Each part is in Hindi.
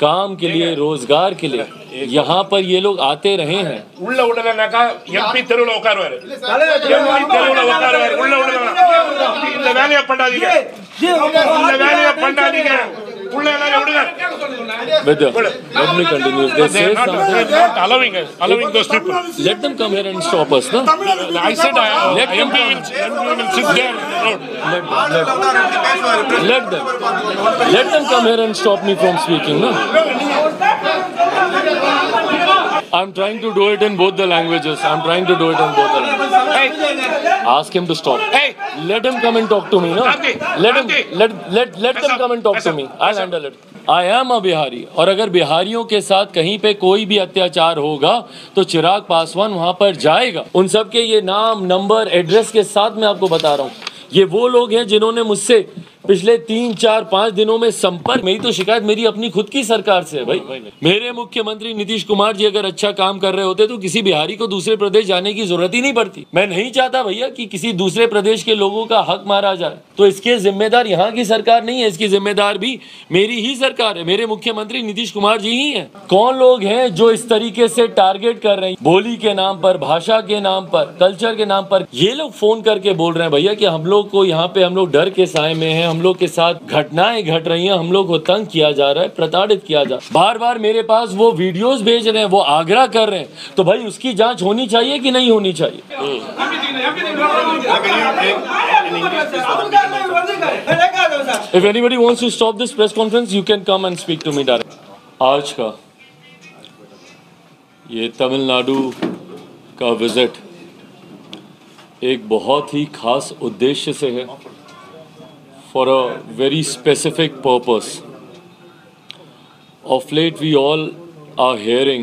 काम के लिए, रोजगार के लिए यहाँ पर ये लोग आते रहे हैं। उल्ला उड़लनाका एमपी तेरुवुला उक्कारुवारु एमपी तेरुवुला उक्कारुवारु उल्ला उड़लना இந்த வேலைய பண்ணாதீங்க இந்த வேலைய பண்ணாதீங்க உள்ள எல்லாரும் விடுங்க let me continue. They say something. Not allowing those people. Let them come here and stop us, no? I said MP will sit there. Let them come here and stop me from speaking, no? I'm trying to do it in both the languages. Hey, ask him to stop. Hey, let him come and talk to me, no? Let them come and talk to me. I'll handle it. I am a Bihari, और अगर बिहारियों के साथ कहीं पे कोई भी अत्याचार होगा तो चिराग पासवान वहां पर जाएगा। उन सब के ये नाम, नंबर, एड्रेस के साथ मैं आपको बता रहा हूँ। ये वो लोग हैं जिन्होंने मुझसे पिछले 3, 4, 5 दिनों में संपर्क। मेरी तो शिकायत मेरी अपनी खुद की सरकार से है भाई। मेरे मुख्यमंत्री नीतीश कुमार जी अगर अच्छा काम कर रहे होते तो किसी बिहारी को दूसरे प्रदेश जाने की जरूरत ही नहीं पड़ती। मैं नहीं चाहता भैया कि किसी दूसरे प्रदेश के लोगों का हक मारा जाए। तो इसके जिम्मेदार यहाँ की सरकार नहीं है, इसकी जिम्मेदार भी मेरी ही सरकार है, मेरे मुख्यमंत्री नीतीश कुमार जी ही है। कौन लोग हैं जो इस तरीके से टारगेट कर रहे हैं, बोली के नाम पर, भाषा के नाम पर, कल्चर के नाम पर? ये लोग फोन करके बोल रहे हैं भैया कि हम लोग को यहाँ पे, हम लोग डर के साए में हैं, हम लोग के साथ घटनाएं घट रही हैं, हम लोग को तंग किया जा रहा है, प्रताड़ित किया जा रहा है। बार बार मेरे पास वो वीडियोस भेज रहे हैं, वो आग्रह कर रहे हैं। तो भाई उसकी जांच होनी चाहिए कि नहीं होनी चाहिए? If anybody wants to stop this press conference, you can come and speak to me directly. आज का ये तमिलनाडु का विजिट एक बहुत ही खास उद्देश्य से है, for a very specific purpose. Of late we all are hearing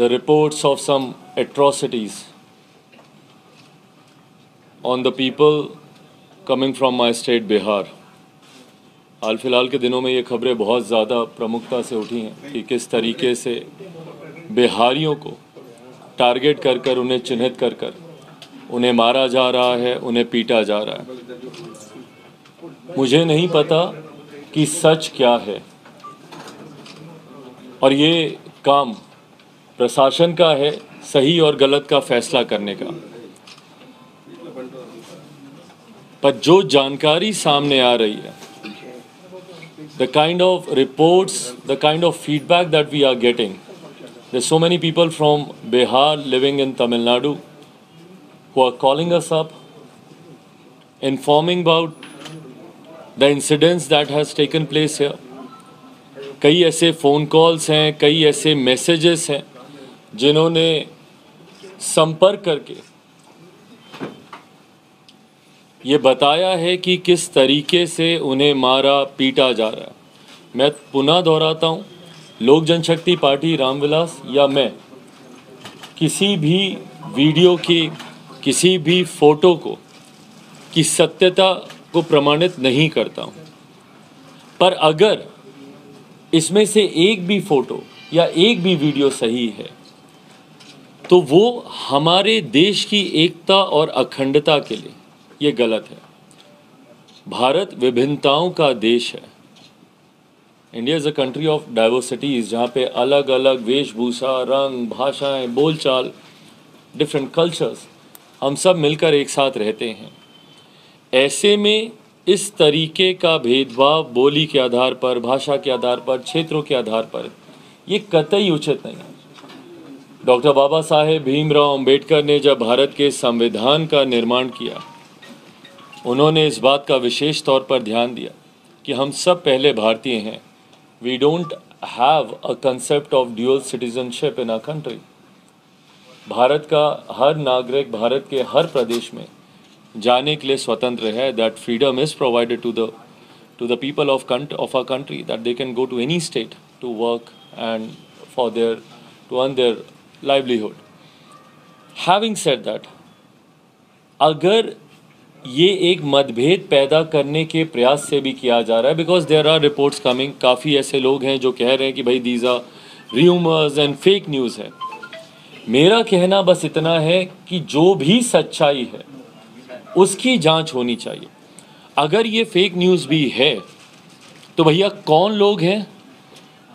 the reports of some atrocities on the people coming from my state Bihar. हाल फिलहाल के दिनों में ये खबरें बहुत ज़्यादा प्रमुखता से उठी हैं कि किस तरीके से बिहारियों को टारगेट कर कर, उन्हें चिन्हित कर कर उन्हें मारा जा रहा है, उन्हें पीटा जा रहा है। मुझे नहीं पता कि सच क्या है, और ये काम प्रशासन का है सही और गलत का फैसला करने का। पर जो जानकारी सामने आ रही है, the kind of reports, the kind of feedback that we are getting, there's so many people from Bihar living in Tamil Nadu who are calling us up, informing about the incidents that has taken place here. कई ऐसे फ़ोन कॉल्स हैं, कई ऐसे मैसेजेस हैं जिन्होंने संपर्क करके ये बताया है कि किस तरीके से उन्हें मारा पीटा जा रहा है। मैं पुनः दोहराता हूँ, लोक जनशक्ति पार्टी रामविलास या मैं किसी भी वीडियो की, किसी भी फोटो को की सत्यता को प्रमाणित नहीं करता हूँ। पर अगर इसमें से एक भी फोटो या एक भी वीडियो सही है तो वो हमारे देश की एकता और अखंडता के लिए ये गलत है। भारत विभिन्नताओं का देश है। India is a country of diversities, जहाँ पे अलग अलग वेशभूषा, रंग, भाषाएं, बोलचाल, डिफरेंट कल्चर्स, हम सब मिलकर एक साथ रहते हैं। ऐसे में इस तरीके का भेदभाव बोली के आधार पर, भाषा के आधार पर, क्षेत्रों के आधार पर, ये कतई उचित नहीं है। डॉक्टर बाबा साहेब भीमराव अंबेडकर ने जब भारत के संविधान का निर्माण किया, उन्होंने इस बात का विशेष तौर पर ध्यान दिया कि हम सब पहले भारतीय हैं। We don't have a concept of dual citizenship in our country. Bharat का हर नागरिक भारत के हर प्रदेश में जाने के लिए स्वतंत्र है। That freedom is provided to the people of our country, that they can go to any state to work and for there to earn their livelihood. Having said that, अगर ये एक मतभेद पैदा करने के प्रयास से भी किया जा रहा है, because there are reports coming, काफ़ी ऐसे लोग हैं जो कह रहे हैं कि भाई these are rumours and fake news है। मेरा कहना बस इतना है कि जो भी सच्चाई है उसकी जांच होनी चाहिए। अगर ये फेक न्यूज़ भी है तो भैया कौन लोग हैं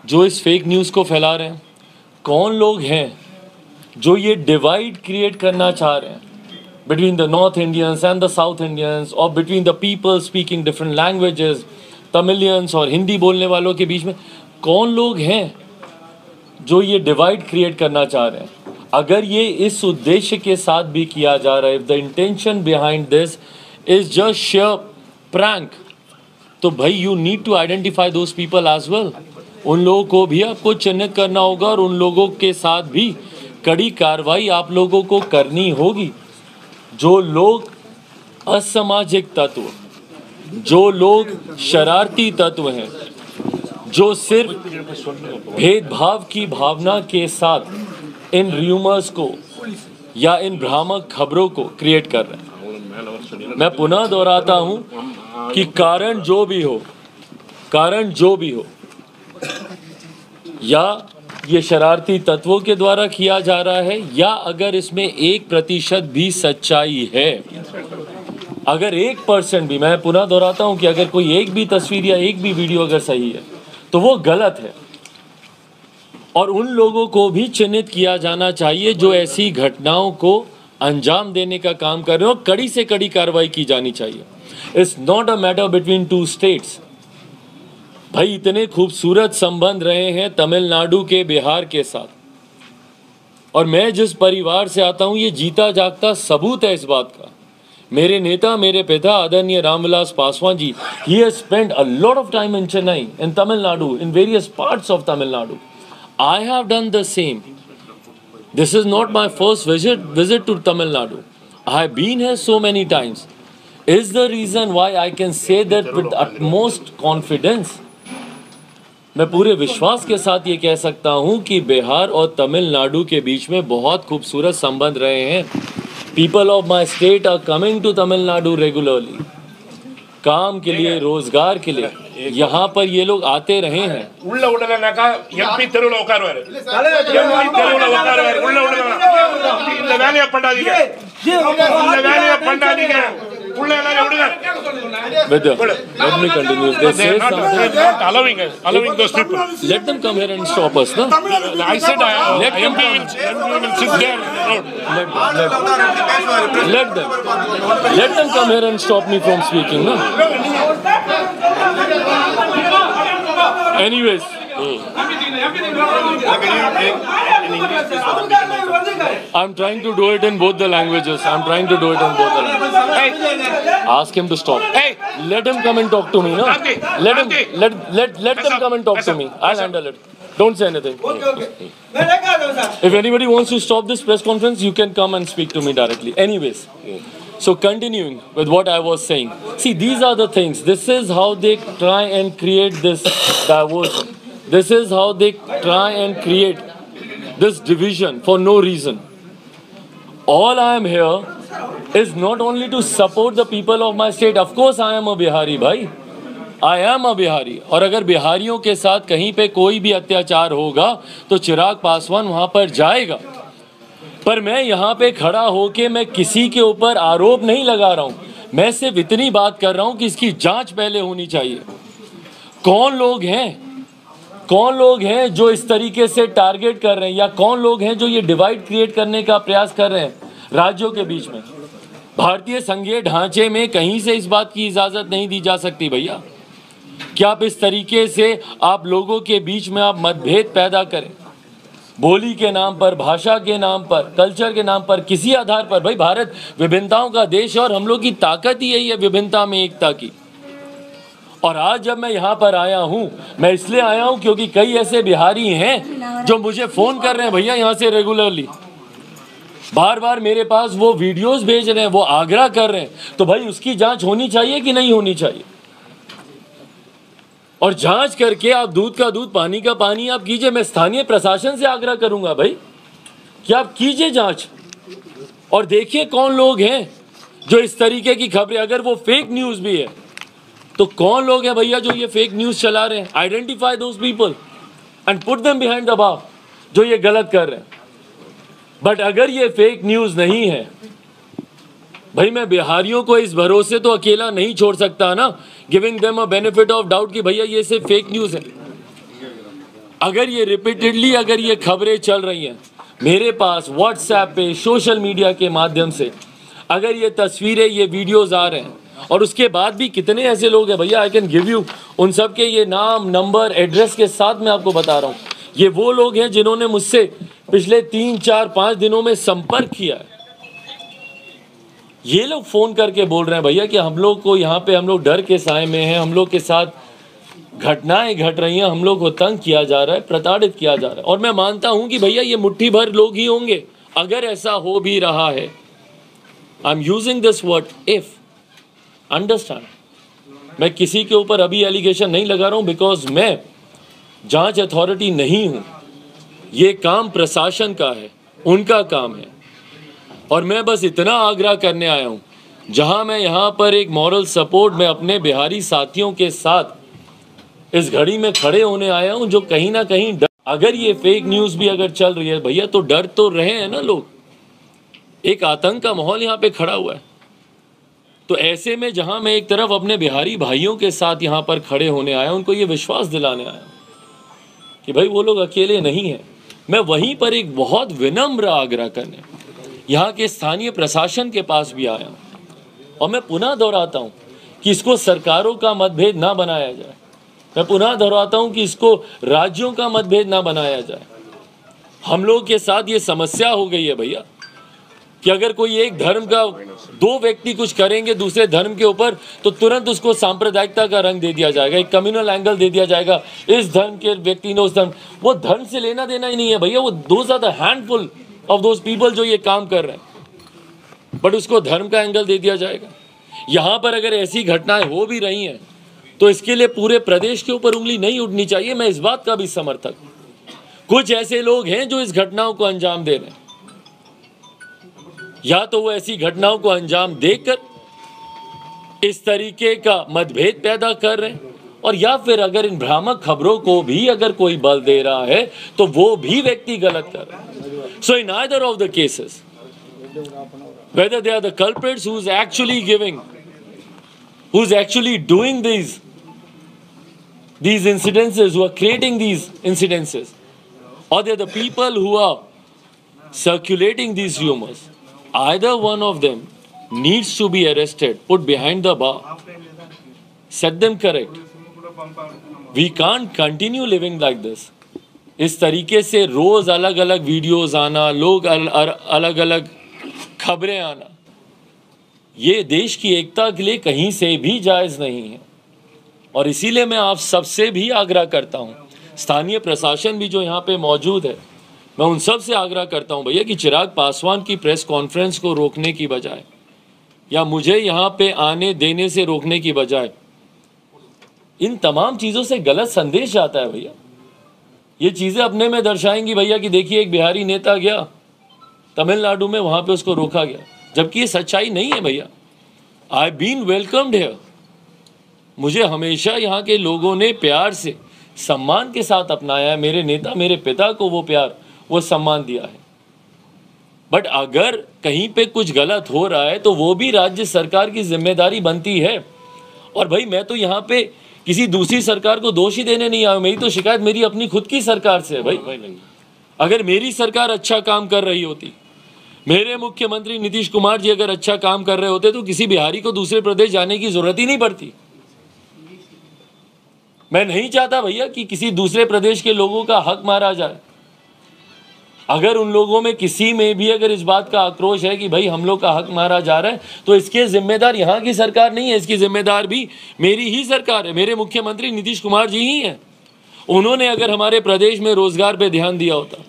जो इस फेक न्यूज़ को फैला रहे हैं? कौन लोग हैं जो ये डिवाइड क्रिएट करना चाह रहे हैं between the North Indians and the South Indians, और between the people speaking different languages, Tamilians और हिंदी बोलने वालों के बीच में कौन लोग हैं जो ये डिवाइड क्रिएट करना चाह रहे हैं? अगर ये इस उद्देश्य के साथ भी किया जा रहा है, if the intention behind this is just share prank, तो भाई you need to identify those people as well. उन लोगों को भी आपको चिन्हित करना होगा और उन लोगों के साथ भी कड़ी कार्रवाई आप लोगों को करनी होगी। जो लोग असामाजिक तत्व, जो लोग शरारती तत्व हैं, जो सिर्फ भेदभाव की भावना के साथ इन र्यूमर्स को या इन भ्रामक खबरों को क्रिएट कर रहे हैं, मैं पुनः दोहराता हूं कि कारण जो भी हो, या ये शरारती तत्वों के द्वारा किया जा रहा है, या अगर इसमें 1% भी सच्चाई है, अगर 1% भी, मैं पुनः दोहराता हूं कि अगर कोई एक भी तस्वीर या एक भी वीडियो अगर सही है तो वो गलत है, और उन लोगों को भी चिन्हित किया जाना चाहिए जो ऐसी घटनाओं को अंजाम देने का काम कर रहे हो। कड़ी से कड़ी कार्रवाई की जानी चाहिए। It's not a matter between two states. भाई इतने खूबसूरत संबंध रहे हैं तमिलनाडु के बिहार के साथ, और मैं जिस परिवार से आता हूं ये जीता जागता सबूत है इस बात का। मेरे नेता, मेरे पिता आदरणीय Ramvilas Paswan ji, he has spent a lot of time in Chennai, in Tamil Nadu, in various parts of Tamil Nadu. I have done the same. This is not my first visit to Tamil Nadu. I have been here so many times. Is the reason why I can say that with utmost confidence. मैं पूरे विश्वास के साथ ये कह सकता हूँ कि बिहार और तमिलनाडु के बीच में बहुत खूबसूरत संबंध रहे हैं। People of my state are coming to Tamil Nadu regularly. काम के लिए, रोजगार के लिए यहाँ पर ये लोग आते रहे हैं। உள்ள உடனேனாக்கா எம்பி தெருவுல உட்காருவாரு, எம்பி தெருவுல உட்காருவாரு, உள்ள உடனே இந்த வேலையை பண்ணாதீங்க, இந்த வேலையை பண்ணாதீங்க, உள்ள எல்லாரும் விடுங்க. Let me continue. If they say something, not allowing those people. Let them come here and stop us, no? I said MP will sit there. Let them come here and stop me from speaking, no? Anyways, I'm trying to do it in both the languages. Ask him to stop. Hey, let him come and talk to me, no? Let them come and talk to me. I'll handle it. Don't say anything. Okay. If anybody wants to stop this press conference, you can come and speak to me directly. Anyways, so continuing with what I was saying. See, these are the things. This is how they try and create this diversion. This is how they try and create this division for no reason. All I am here is not only to support the people of my state. Of course, I am a Bihari, bhai. I am a Bihari. और अगर बिहारियों के साथ कहीं पे कोई भी अत्याचार होगा तो चिराग पासवान वहां पर जाएगा। पर मैं यहाँ पे खड़ा होके मैं किसी के ऊपर आरोप नहीं लगा रहा हूँ। मैं सिर्फ इतनी बात कर रहा हूँ कि इसकी जांच पहले होनी चाहिए। कौन लोग हैं जो इस तरीके से टारगेट कर रहे हैं, या कौन लोग हैं जो ये डिवाइड क्रिएट करने का प्रयास कर रहे हैं राज्यों के बीच में। भारतीय संघीय ढांचे में कहीं से इस बात की इजाजत नहीं दी जा सकती भैया कि आप इस तरीके से आप लोगों के बीच में आप मतभेद पैदा करें, बोली के नाम पर, भाषा के नाम पर, कल्चर के नाम पर, किसी आधार पर। भाई भारत विभिन्नताओं का देश है और हम लोग की ताकत ही यही है विभिन्नता में एकता की। और आज जब मैं यहाँ पर आया हूँ, मैं इसलिए आया हूँ क्योंकि कई ऐसे बिहारी हैं जो मुझे फोन कर रहे हैं भैया यहाँ से रेगुलरली, बार बार मेरे पास वो वीडियोस भेज रहे हैं, वो आग्रह कर रहे हैं। तो भाई उसकी जांच होनी चाहिए कि नहीं होनी चाहिए? और जांच करके आप दूध का दूध पानी का पानी आप कीजिए। मैं स्थानीय प्रशासन से आग्रह करूंगा भाई कि आप कीजिए जांच और देखिए कौन लोग हैं जो इस तरीके की खबरें, अगर वो फेक न्यूज भी है तो कौन लोग हैं भैया जो ये फेक न्यूज चला रहे हैं। Identify those people and put them behind the bar जो ये गलत कर रहे हैं। बट अगर ये फेक न्यूज नहीं है भाई मैं बिहारियों को इस भरोसे तो अकेला नहीं छोड़ सकता ना, giving them a benefit of doubt कि भैया ये सिर्फ फेक न्यूज़ है। अगर ये रिपीटेडली अगर ये खबरें चल रही हैं मेरे पास व्हाट्सएप पे, सोशल मीडिया के माध्यम से, अगर ये तस्वीरें, ये वीडियोस आ रहे हैं, और उसके बाद भी कितने ऐसे लोग हैं भैया, आई कैन गिव यू उन सब के ये नाम, नंबर, एड्रेस के साथ मैं आपको बता रहा हूँ। ये वो लोग हैं जिन्होंने मुझसे पिछले 3, 4, 5 दिनों में संपर्क किया है। ये लोग फोन करके बोल रहे हैं भैया कि हम लोग को यहाँ पे, हम लोग डर के साए में हैं, हम लोग के साथ घटनाएं घट रही हैं, हम लोग को तंग किया जा रहा है, प्रताड़ित किया जा रहा है। और मैं मानता हूं कि भैया ये मुट्ठी भर लोग ही होंगे। अगर ऐसा हो भी रहा है, I am using this word if, understand, मैं किसी के ऊपर अभी एलिगेशन नहीं लगा रहा हूं, बिकॉज मैं जांच अथॉरिटी नहीं हूं। ये काम प्रशासन का है, उनका काम है। और मैं बस इतना आग्रह करने आया हूं, जहां मैं यहां पर एक मॉरल सपोर्ट में अपने बिहारी साथियों के साथ इस घड़ी में खड़े होने आया हूं, जो कहीं ना कहीं डर, अगर ये फेक न्यूज़ भी अगर चल रही है भैया, तो डर तो रहे हैं ना लोग। एक आतंक का माहौल यहाँ पे खड़ा हुआ है। तो ऐसे में जहां मैं एक तरफ अपने बिहारी भाइयों के साथ यहाँ पर खड़े होने आया, उनको ये विश्वास दिलाने आया कि भाई वो लोग अकेले नहीं हैं, मैं वहीं पर एक बहुत विनम्र आग्रह करने यहाँ के स्थानीय प्रशासन के पास भी आया हूँ। और मैं पुनः दोहराता हूँ कि इसको सरकारों का मतभेद ना बनाया जाए। मैं पुनः दोहराता हूं कि इसको राज्यों का मतभेद ना बनाया जाए। हम लोग के साथ ये समस्या हो गई है भैया कि अगर कोई एक धर्म का 2 व्यक्ति कुछ करेंगे दूसरे धर्म के ऊपर, तो तुरंत उसको सांप्रदायिकता का रंग दे दिया जाएगा, एक कम्युनल एंगल दे दिया जाएगा। इस धर्म के व्यक्ति ने उस धर्म, वो धर्म से लेना देना ही नहीं है भैया। वो those are the handful of those people जो ये काम कर रहे हैं, बट उसको धर्म का एंगल दे दिया जाएगा। यहाँ पर अगर ऐसी घटनाएं हो भी रही हैं तो इसके लिए पूरे प्रदेश के ऊपर उंगली नहीं उठनी चाहिए। मैं इस बात का भी समर्थक। कुछ ऐसे लोग हैं जो इस घटनाओं को अंजाम दे रहे हैं, या तो वो ऐसी घटनाओं को अंजाम देकर इस तरीके का मतभेद पैदा कर रहे हैं, और या फिर अगर इन भ्रामक खबरों को भी अगर कोई बल दे रहा है तो वो भी व्यक्ति गलत कर रहा है। So in either of the cases, whether they are the culprits who's actually giving, who's actually doing these incidences, who are creating these incidences, or they're the people who are circulating these rumors, either one of them needs to be arrested, put behind the bar, set them correct. We can't continue living like this. इस तरीके से रोज अलग अलग वीडियोस आना, लोग अलग अलग खबरें आना, ये देश की एकता के लिए कहीं से भी जायज नहीं है। और इसीलिए मैं आप सबसे भी आग्रह करता हूं, स्थानीय प्रशासन भी जो यहाँ पे मौजूद है, मैं उन सब से आग्रह करता हूं भैया कि चिराग पासवान की प्रेस कॉन्फ्रेंस को रोकने की बजाय, या मुझे यहाँ पे आने देने से रोकने की बजाय, इन तमाम चीज़ों से गलत संदेश जाता है भैया। ये चीज़ें अपने में दर्शाएंगी भैया कि देखिए एक बिहारी नेता गया तमिलनाडु में, वहाँ पे उसको रोका गया, जबकि ये सच्चाई नहीं है भैया। आई बीन वेलकम्ड हियर, मुझे हमेशा यहाँ के लोगों ने प्यार से, सम्मान के साथ अपनाया है। मेरे नेता, मेरे पिता को वो प्यार, वो सम्मान दिया है। बट अगर कहीं पे कुछ गलत हो रहा है तो वो भी राज्य सरकार की जिम्मेदारी बनती है। और भाई मैं तो यहाँ पे किसी दूसरी सरकार को दोष ही देने नहीं आया, मेरी तो शिकायत मेरी अपनी खुद की सरकार से है भाई। अगर मेरी सरकार अच्छा काम कर रही होती, मेरे मुख्यमंत्री नीतीश कुमार जी अगर अच्छा काम कर रहे होते, तो किसी बिहारी को दूसरे प्रदेश जाने की जरूरत ही नहीं पड़ती। मैं नहीं चाहता भैया कि किसी दूसरे प्रदेश के लोगों का हक मारा जाए। अगर उन लोगों में किसी में भी अगर इस बात का आक्रोश है कि भाई हम लोग का हक मारा जा रहा है, तो इसके जिम्मेदार यहाँ की सरकार नहीं है, इसकी जिम्मेदार भी मेरी ही सरकार है, मेरे मुख्यमंत्री नीतीश कुमार जी ही हैं। उन्होंने अगर हमारे प्रदेश में रोजगार पे ध्यान दिया होता,